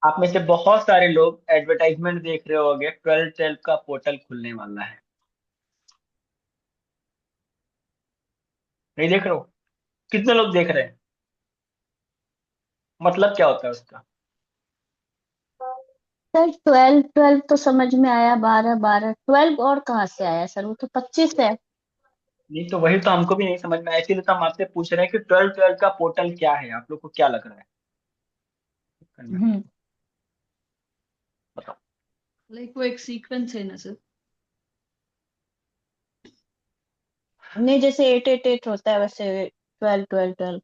आप में से बहुत सारे लोग एडवर्टाइजमेंट देख रहे होंगे, 12 12 का पोर्टल खुलने वाला है। नहीं देख रहे हो? कितने लोग देख रहे हैं? मतलब क्या होता है उसका? सर 12 12 तो समझ में आया, 12 12, 12 और कहाँ से आया सर? वो तो 25 है। नहीं तो वही तो हमको भी नहीं समझ में आया, इसीलिए तो हम आपसे पूछ रहे हैं कि 12 12 का पोर्टल क्या है, आप लोग को क्या लग रहा है करना? हम्म। बताओ। लाइक वो एक सीक्वेंस है ना सर। नहीं, जैसे 8 8 8 होता है वैसे 12 12 12।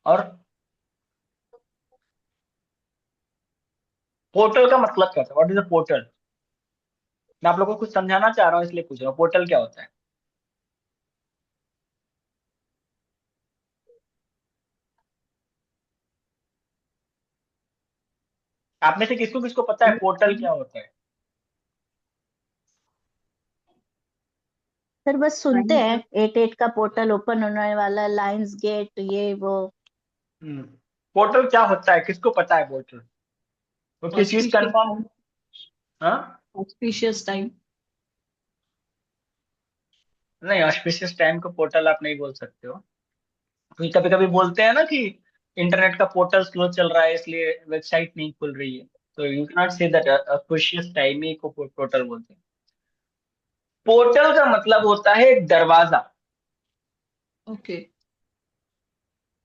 और पोर्टल का मतलब क्या था? What is a portal? मैं आप लोगों को कुछ समझाना चाह रहा हूँ, इसलिए पूछ रहा हूँ पोर्टल क्या होता है। आप में से किसको किसको पता है पोर्टल क्या होता है? सर बस सुनते हैं 8 8 का पोर्टल ओपन होने वाला, लाइंस गेट, ये वो। हम्म। पोर्टल क्या होता है, किसको पता है पोर्टल? तो किस चीज ऑस्पिशियस कंफर्म? टाइम। हाँ। Auspicious time. नहीं, ऑस्पिशियस टाइम को पोर्टल आप नहीं बोल सकते हो। क्योंकि कभी कभी बोलते हैं ना कि इंटरनेट का पोर्टल स्लो चल रहा है इसलिए वेबसाइट नहीं खुल रही है। तो you can not say that auspicious time ही को पोर्टल बोलते हैं। पोर्टल का मतलब होता है एक दरवाजा। ओके।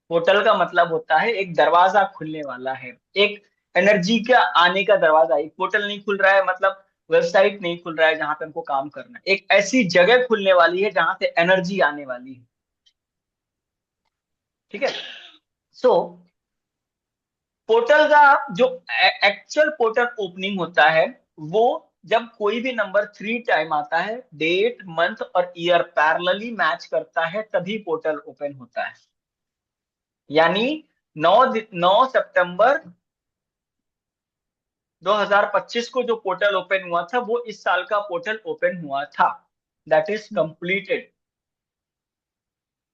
पोर्टल का मतलब होता है एक दरवाजा खुलने वाला है। एक एनर्जी का आने का दरवाजा। एक पोर्टल नहीं खुल रहा है मतलब वेबसाइट नहीं खुल रहा है जहां पे हमको काम करना है। एक ऐसी जगह खुलने वाली है जहां से एनर्जी आने वाली है। ठीक है। सो पोर्टल का जो एक्चुअल पोर्टल ओपनिंग होता है वो जब कोई भी नंबर 3 टाइम आता है, डेट मंथ और ईयर पैरेलली मैच करता है, तभी पोर्टल ओपन होता है। यानी 9 सितंबर 2025 को जो पोर्टल ओपन हुआ था वो इस साल का पोर्टल ओपन हुआ था। That is completed.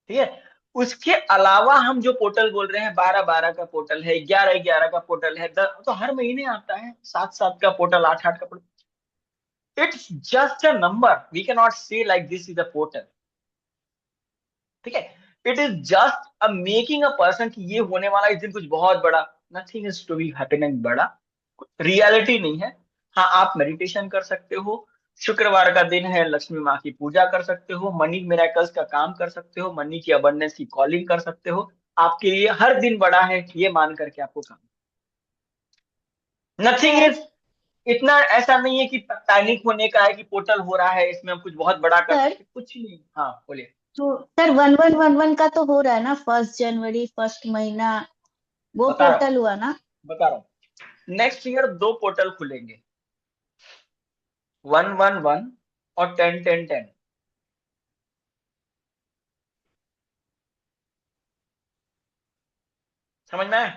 ठीक है। उसके अलावा हम जो पोर्टल बोल रहे हैं, 12 12 का पोर्टल है, 11 11 का पोर्टल है, तो हर महीने आता है, 7 7 का पोर्टल, 8 8 का portal. It's just a number, we can not say like this is a portal. ठीक है। It is just a making a person कि ये होने वाला इस दिन कुछ बहुत बड़ा। Nothing is to be happening बड़ा। रियलिटी नहीं है। हाँ, आप मेडिटेशन कर सकते हो। शुक्रवार का दिन है, लक्ष्मी माँ की पूजा कर सकते हो, मनी मिराकल्स का काम कर सकते हो, मनी की अबंडेंस की कॉलिंग कर सकते हो। आपके लिए हर दिन बड़ा है ये मान करके आपको काम। नथिंग इज, इतना ऐसा नहीं है कि पैनिक होने का है कि पोर्टल हो रहा है इसमें हम कुछ बहुत बड़ा कर सर सकते, कुछ नहीं। हाँ बोलिए। तो सर 11 11 का तो हो रहा है ना, 1 जनवरी, फर्स्ट महीना, वो बता रहा हूँ, पोर्टल हुआ ना? बता रहा हूँ। नेक्स्ट ईयर दो पोर्टल खुलेंगे, 1 1 1 और 10 10 10। समझ में आया?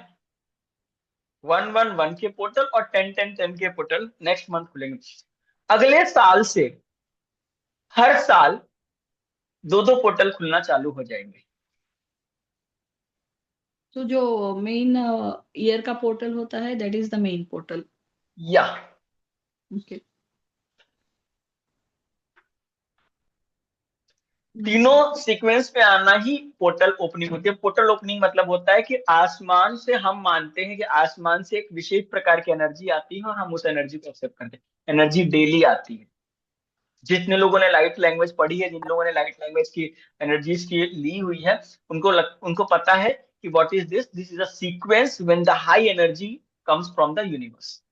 1 1 1 के पोर्टल और 10 10 10 के पोर्टल नेक्स्ट मंथ खुलेंगे। अगले साल से हर साल दो दो पोर्टल खुलना चालू हो जाएंगे। तो जो मेन ईयर का पोर्टल होता है that is the main portal. या ओके। तीनों सीक्वेंस पे आना ही पोर्टल ओपनिंग होती है। पोर्टल ओपनिंग मतलब होता है कि आसमान से, हम मानते हैं कि आसमान से एक विशेष प्रकार की एनर्जी आती है और हम उस एनर्जी को एक्सेप्ट करते हैं। एनर्जी डेली आती है। जितने लोगों ने लाइट लैंग्वेज पढ़ी है, जिन लोगों ने लाइट लैंग्वेज की एनर्जीज की ली हुई है, उनको पता है कि what is this, this is a sequence when the high energy comes from the universe.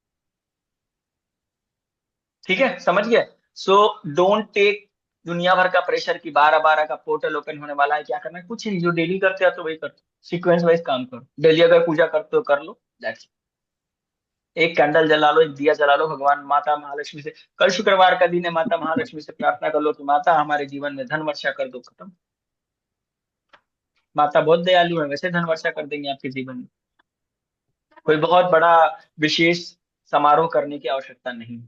ठीक है, समझ गए? सो डोंट टेक दुनिया भर का प्रेशर कि 12 12 का पोर्टल ओपन होने वाला है, क्या करना है, कुछ नहीं। जो डेली करते हो तो वही करते, सीक्वेंस वाइज काम करो। डेली अगर पूजा करते हो कर लो, दैट्स। एक कैंडल जला लो, एक दिया जला लो, भगवान माता महालक्ष्मी से, कल शुक्रवार का दिन है, माता महालक्ष्मी से प्रार्थना कर लो कि माता हमारे जीवन में धन वर्षा कर दो, खत्म। माता बहुत दयालु है, वैसे धन वर्षा कर देंगे आपके जीवन में। कोई बहुत बड़ा विशेष समारोह करने की आवश्यकता नहीं,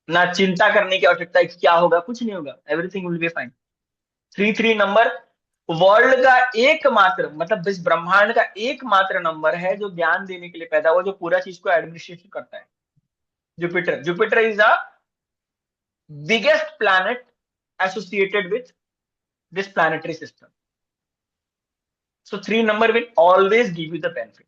ना चिंता करने की आवश्यकता है कि क्या होगा, कुछ नहीं होगा, everything will be fine. 3 3 number world का एकमात्र, मतलब इस ब्रह्मांड का एकमात्र नंबर है जो ज्ञान देने के लिए पैदा हुआ, जो पूरा चीज को एडमिनिस्ट्रेशन करता है, Jupiter. Jupiter is a biggest planet associated with this planetary system. So 3 number will always give you the benefit.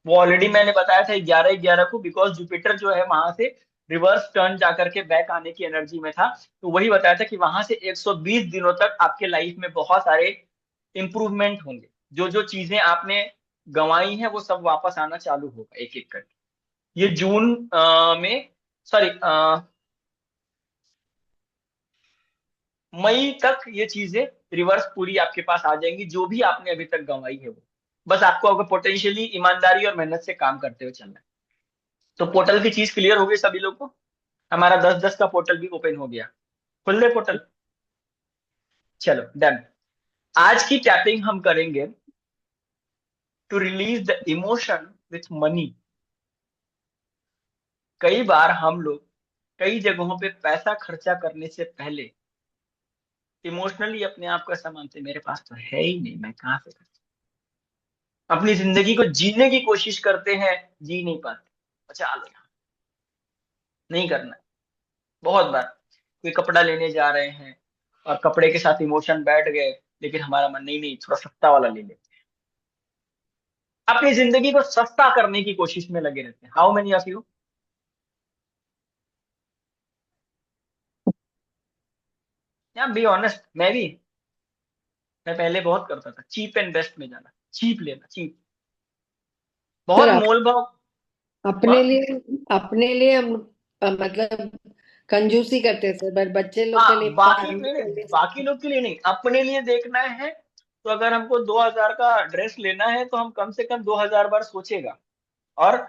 वो ऑलरेडी मैंने बताया था 11/11 को, बिकॉज जुपिटर जो है वहां से रिवर्स टर्न जाकर के बैक आने की एनर्जी में था, तो वही बताया था कि वहां से 120 दिनों तक आपके लाइफ में बहुत सारे इंप्रूवमेंट होंगे। जो जो चीजें आपने गंवाई हैं वो सब वापस आना चालू होगा एक एक करके। ये जून में, सॉरी, मई तक ये चीजें रिवर्स पूरी आपके पास आ जाएंगी, जो भी आपने अभी तक गंवाई है वो। बस आपको अगर पोटेंशियली ईमानदारी और मेहनत से काम करते हुए चलना है। तो पोर्टल की चीज क्लियर हो गई सभी लोग को? हमारा 10-10 का पोर्टल भी ओपन हो गया। खुल ले पोर्टल। चलो डन। आज की टैपिंग हम करेंगे to release the emotion with money. कई बार हम लोग कई जगहों पे पैसा खर्चा करने से पहले इमोशनली अपने आप को ऐसा मानते, मेरे पास तो है ही नहीं, मैं कहां से खर्च। अपनी जिंदगी को जीने की कोशिश करते हैं, जी नहीं पाते। बचा लो, यहाँ नहीं करना है। बहुत बार कोई कपड़ा लेने जा रहे हैं और कपड़े के साथ इमोशन बैठ गए, लेकिन हमारा मन नहीं, नहीं थोड़ा सस्ता वाला ले लेते हैं। अपनी जिंदगी को सस्ता करने की कोशिश में लगे रहते हैं। How many of you? या बी ऑनेस्ट, मैं पहले बहुत करता था, चीप एंड बेस्ट में जाना, चीप लेना, चीप, सर बहुत आप मोल भाव। अपने लिए अपने लिए हम मतलब कंजूसी करते थे, पर बच्चे लोग के हाँ, लिए बाकी पार्टी नहीं के नहीं, लिए बाकी लोग के लिए नहीं, अपने लिए देखना है। तो अगर हमको 2000 का ड्रेस लेना है तो हम कम से कम 2000 बार सोचेगा, और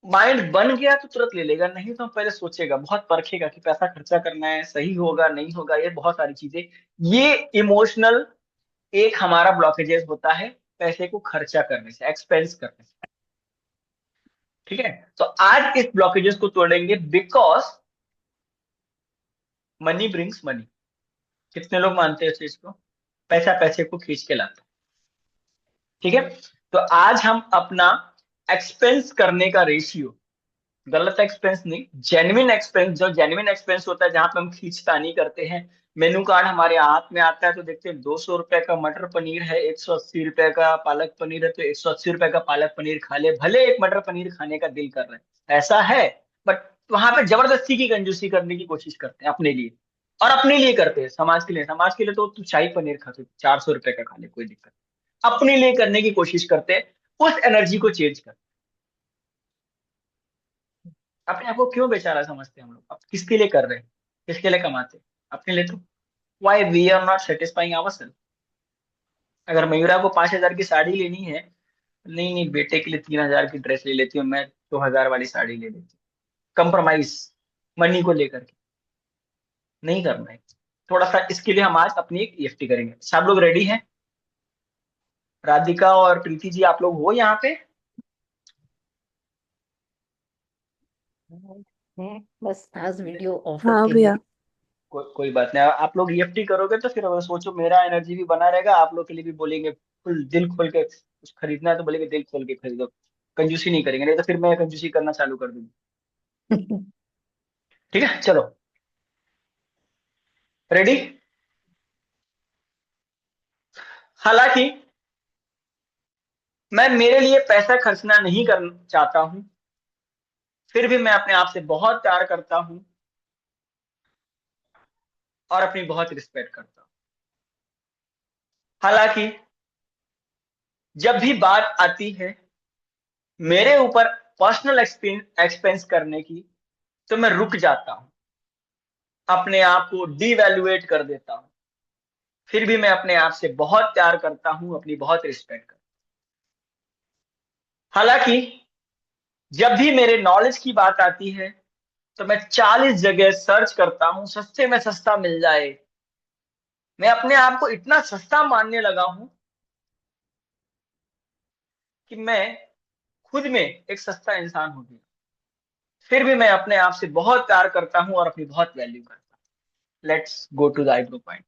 माइंड बन गया तो तुरंत ले लेगा, नहीं तो हम पहले सोचेगा, बहुत परखेगा कि पैसा खर्चा करना है, सही होगा नहीं होगा, ये बहुत सारी चीजें। ये इमोशनल एक हमारा ब्लॉकेजेस होता है पैसे को खर्चा करने से, एक्सपेंस करने से। ठीक है, तो आज इस ब्लॉकेजेस को तोड़ेंगे, बिकॉज मनी ब्रिंग्स मनी। कितने लोग मानते हैं इस चीज को? पैसा पैसे को खींच के लाता है। ठीक है, तो आज हम अपना एक्सपेंस करने का रेशियो, गलत एक्सपेंस नहीं, जेन्युइन एक्सपेंस, जो जेन्युइन एक्सपेंस होता है जहां पे हम खींचतानी करते हैं। मेनू कार्ड हमारे हाथ में आता है तो देखते हैं 200 रुपए का मटर पनीर है, 180 रुपए का पालक पनीर है, तो 180 रुपए का पालक पनीर खा ले, भले एक मटर पनीर खाने का दिल कर रहा है, ऐसा है। बट वहां पे जबरदस्ती की कंजूसी करने की कोशिश करते हैं अपने लिए, और अपने लिए करते हैं, समाज के लिए तो तू शाही पनीर खा, तू 400 रुपए का खा ले, कोई दिक्कत नहीं। अपने लिए करने की कोशिश करते हैं, उस एनर्जी को चेंज कर। अपने आप को क्यों बेचारा समझते हैं हम लोग? अब किसके लिए कर रहे हैं, किसके लिए कमाते हैं? अपने लिए तो। Why we are not satisfying ourselves? अगर मयूरा को 5,000 की साड़ी लेनी है, नहीं नहीं, बेटे के लिए 3,000 की ड्रेस ले लेती हूँ, मैं 2,000 वाली साड़ी ले लेती हूँ। कंप्रोमाइज मनी को लेकर के नहीं करना है। थोड़ा सा इसके लिए हम आज अपनी एक ईएफटी करेंगे। सब लोग रेडी हैं? राधिका और प्रीति जी, आप लोग हो यहाँ पे? है, बस आज वीडियो ऑफ हाँ रखेंगे। भैया। कोई बात नहीं, आप लोग ईएफटी करोगे तो फिर अगर सोचो, मेरा एनर्जी भी बना रहेगा, आप लोग के लिए भी बोलेंगे फुल दिल खोल के कुछ खरीदना है तो बोलेंगे दिल खोल के खरीदो, कंजूसी नहीं करेंगे, नहीं तो फिर मैं कंजूसी करना चालू कर दूंगी। ठीक है, चलो रेडी। हालांकि मैं मेरे लिए पैसा खर्चना नहीं करना चाहता हूं, फिर भी मैं अपने आप से बहुत प्यार करता हूं और अपनी बहुत रिस्पेक्ट करता हूं। हालांकि जब भी बात आती है मेरे ऊपर पर्सनल एक्सपेंस करने की, तो मैं रुक जाता हूं, अपने आप को डिवैल्यूएट कर देता हूं। फिर भी मैं अपने आप से बहुत प्यार करता हूं, अपनी बहुत रिस्पेक्ट करता हूं। हालांकि जब भी मेरे नॉलेज की बात आती है तो मैं 40 जगह सर्च करता हूं, सस्ते में सस्ता मिल जाए। मैं अपने आप को इतना सस्ता मानने लगा हूं कि मैं खुद में एक सस्ता इंसान हो गया। फिर भी मैं अपने आप से बहुत प्यार करता हूं और अपनी बहुत वैल्यू करता हूं। Let's go to the eyebrow point.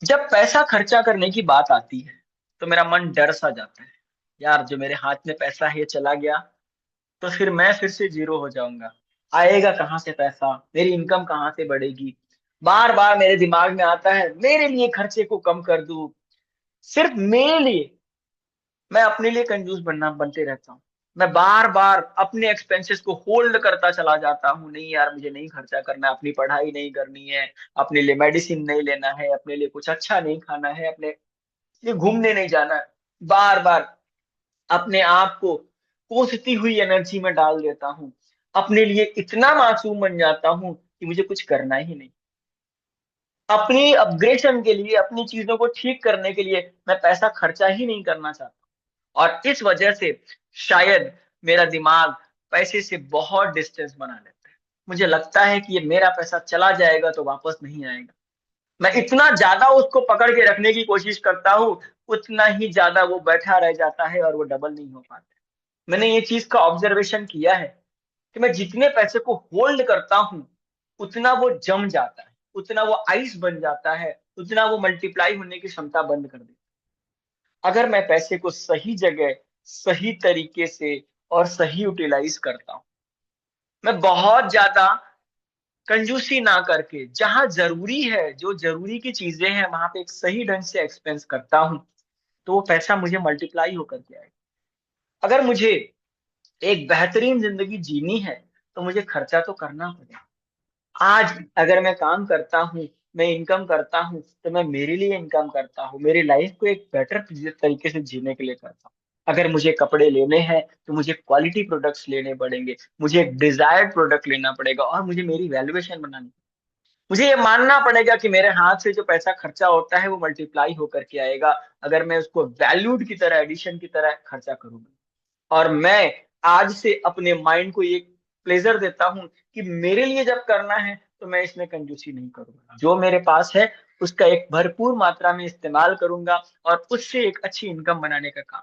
जब पैसा खर्चा करने की बात आती है तो मेरा मन डर सा जाता है, यार जो मेरे हाथ में पैसा है ये चला गया तो फिर से जीरो हो जाऊंगा। आएगा कहाँ से पैसा, मेरी इनकम कहाँ से बढ़ेगी। बार बार मेरे दिमाग में आता है मेरे लिए खर्चे को कम कर दूं, सिर्फ मेरे लिए। मैं अपने लिए कंजूस बनते रहता हूँ। मैं बार बार अपने एक्सपेंसेस को होल्ड करता चला जाता हूँ, नहीं यार मुझे नहीं खर्चा करना है, अपनी पढ़ाई नहीं करनी है, अपने लिए मेडिसिन नहीं लेना है, अपने लिए कुछ अच्छा नहीं खाना है, अपने लिए घूमने नहीं जाना है। बार बार अपने आप को कोसती हुई एनर्जी में डाल देता हूँ, अपने लिए इतना मासूम बन जाता हूँ कि मुझे कुछ करना ही नहीं। अपनी अपग्रेडेशन के लिए, अपनी चीजों को ठीक करने के लिए मैं पैसा खर्चा ही नहीं करना चाहता। और इस वजह से शायद मेरा दिमाग पैसे से बहुत डिस्टेंस बना लेता है। मुझे लगता है कि ये मेरा पैसा चला जाएगा तो वापस नहीं आएगा। मैं इतना ज्यादा उसको पकड़ के रखने की कोशिश करता हूँ, उतना ही ज्यादा वो बैठा रह जाता है और वो डबल नहीं हो पाता। मैंने ये चीज का ऑब्जर्वेशन किया है कि मैं जितने पैसे को होल्ड करता हूँ उतना वो जम जाता है, उतना वो आइस बन जाता है, उतना वो मल्टीप्लाई होने की क्षमता बंद कर देता है। अगर मैं पैसे को सही जगह, सही तरीके से और सही यूटिलाइज करता हूँ, मैं बहुत ज्यादा कंजूसी ना करके जहां जरूरी है, जो जरूरी की चीजें हैं वहां पे एक सही ढंग से एक्सपेंस करता हूँ, तो वो पैसा मुझे मल्टीप्लाई होकर के आएगा। अगर मुझे एक बेहतरीन जिंदगी जीनी है तो मुझे खर्चा तो करना पड़ेगा। आज अगर मैं काम करता हूँ, मैं इनकम करता हूँ, तो मैं मेरे लिए इनकम करता हूँ, मेरी लाइफ को एक बेटर तरीके से जीने के लिए करता हूँ। अगर मुझे कपड़े लेने हैं तो मुझे क्वालिटी प्रोडक्ट्स लेने पड़ेंगे, मुझे एक डिजायर्ड प्रोडक्ट लेना पड़ेगा और मुझे मेरी वैल्यूएशन बनानी। मुझे ये मानना पड़ेगा कि मेरे हाथ से जो पैसा खर्चा होता है वो मल्टीप्लाई होकर के आएगा, अगर मैं उसको वैल्यूड की तरह, एडिशन की तरह खर्चा करूंगा। और मैं आज से अपने माइंड को ये प्लेजर देता हूं कि मेरे लिए जब करना है तो मैं इसमें कंजूसी नहीं करूंगा, जो मेरे पास है उसका एक भरपूर मात्रा में इस्तेमाल करूंगा और उससे एक अच्छी इनकम बनाने का काम।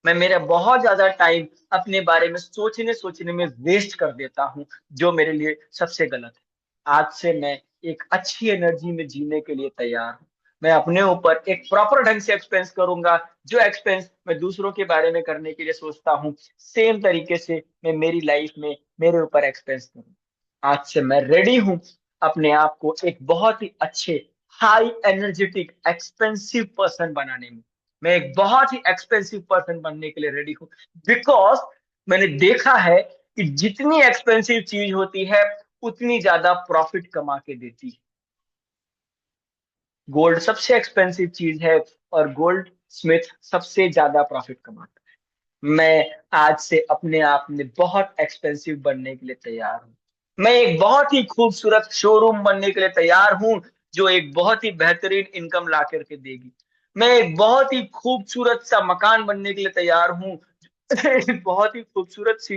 मैं मेरा बहुत ज्यादा टाइम अपने बारे में सोचने सोचने में वेस्ट कर देता हूँ, जो मेरे लिए सबसे गलत है। आज से मैं एक अच्छी एनर्जी में जीने के लिए तैयार हूँ। मैं अपने ऊपर एक प्रॉपर ढंग से एक्सपेंस करूंगा। जो एक्सपेंस मैं दूसरों के बारे में करने के लिए सोचता हूँ, सेम तरीके से मैं मेरी लाइफ में मेरे ऊपर एक्सपेंस करूँ। आज से मैं रेडी हूँ अपने आप को एक बहुत ही अच्छे, हाई एनर्जेटिक, एक्सपेंसिव पर्सन बनाने में। मैं एक बहुत ही एक्सपेंसिव पर्सन बनने के लिए रेडी हूँ, बिकॉज मैंने देखा है कि जितनी एक्सपेंसिव चीज होती है उतनी ज्यादा प्रॉफिट कमा के देती है। गोल्ड सबसे एक्सपेंसिव चीज है और गोल्ड स्मिथ सबसे ज्यादा प्रॉफिट कमाता है। मैं आज से अपने आप में बहुत एक्सपेंसिव बनने के लिए तैयार हूँ। मैं एक बहुत ही खूबसूरत शोरूम बनने के लिए तैयार हूँ, जो एक बहुत ही बेहतरीन इनकम ला करके देगी। मैं एक बहुत ही खूबसूरत सा मकान बनने के लिए तैयार हूँ, बहुत ही खूबसूरत सी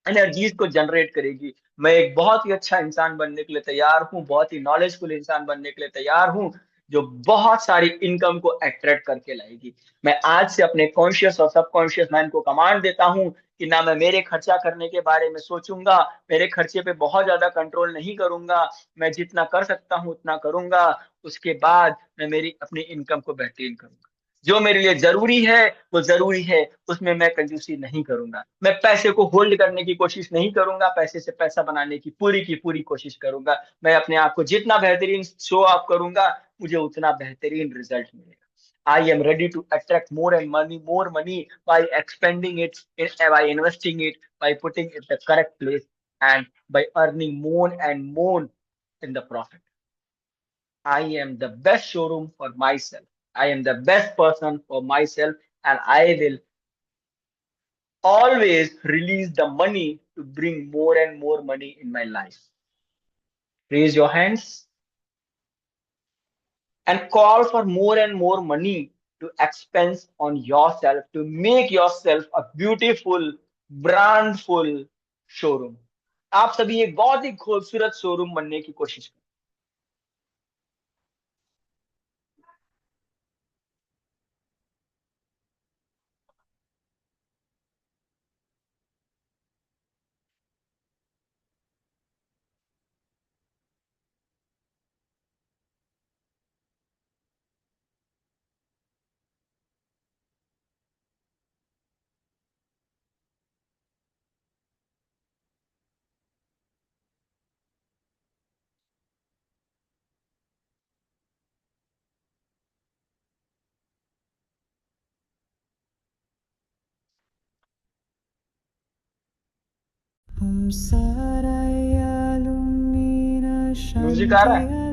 एनर्जीज को जनरेट करेगी। मैं एक बहुत ही अच्छा इंसान बनने के लिए तैयार हूँ, बहुत ही नॉलेजफुल इंसान बनने के लिए तैयार हूँ, जो बहुत सारी इनकम को अट्रैक्ट करके लाएगी। मैं आज से अपने कॉन्शियस और सबकॉन्शियस माइंड को कमांड देता हूँ कि ना मैं मेरे खर्चा करने के बारे में सोचूंगा, मेरे खर्चे पे बहुत ज्यादा कंट्रोल नहीं करूंगा। मैं जितना कर सकता हूँ उतना करूंगा, उसके बाद मैं मेरी अपनी इनकम को बेहतरीन करूंगा। जो मेरे लिए जरूरी है वो जरूरी है, उसमें मैं कंजूसी नहीं करूंगा। मैं पैसे को होल्ड करने की कोशिश नहीं करूंगा, पैसे से पैसा बनाने की पूरी कोशिश करूंगा। मैं अपने आप को जितना बेहतरीन शो ऑफ करूंगा, मुझे उतना बेहतरीन रिजल्ट मिलेगा। I am ready to attract more money by expanding it, by investing it, by putting it the correct place, and by earning more and more in the profit. I am the best showroom for myself. I am the best person for myself, and I will always release the money to bring more and more money in my life. Raise your hands and call for more and more money to expense on yourself to make yourself a beautiful, brandful showroom. आप सभी एक बहुत ही खूबसूरत showroom बनने की कोशिश करें। Music आ रहा है?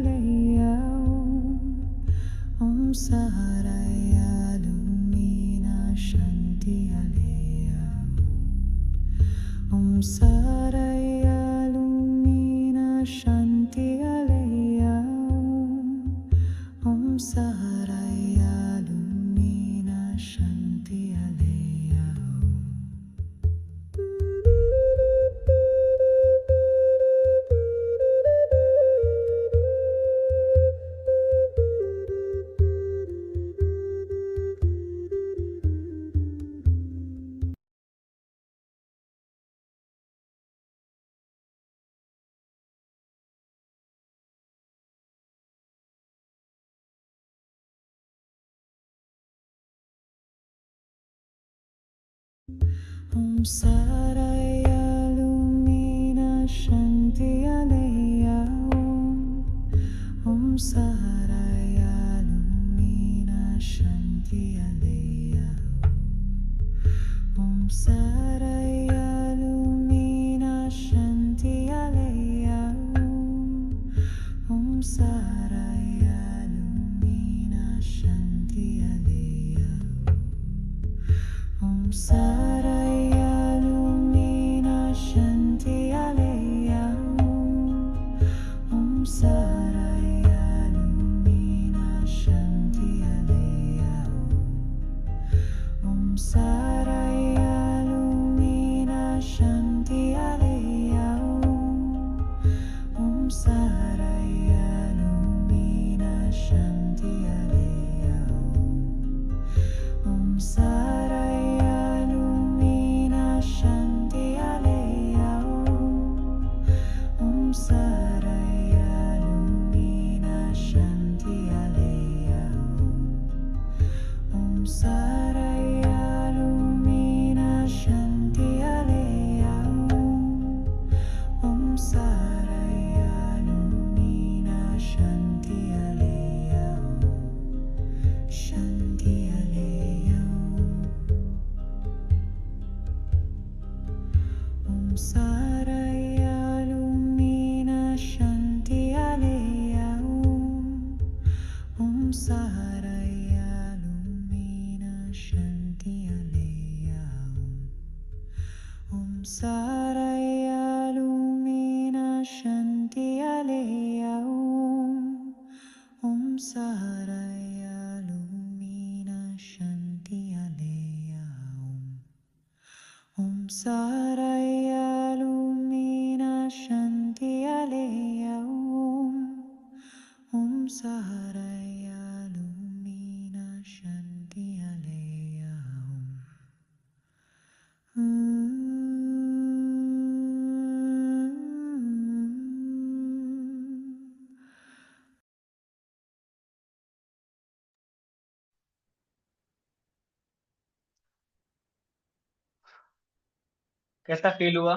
कैसा फील हुआ?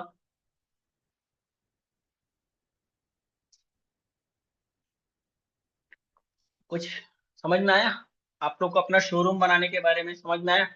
कुछ समझ में आया? आप लोग को अपना शोरूम बनाने के बारे में समझ में आया?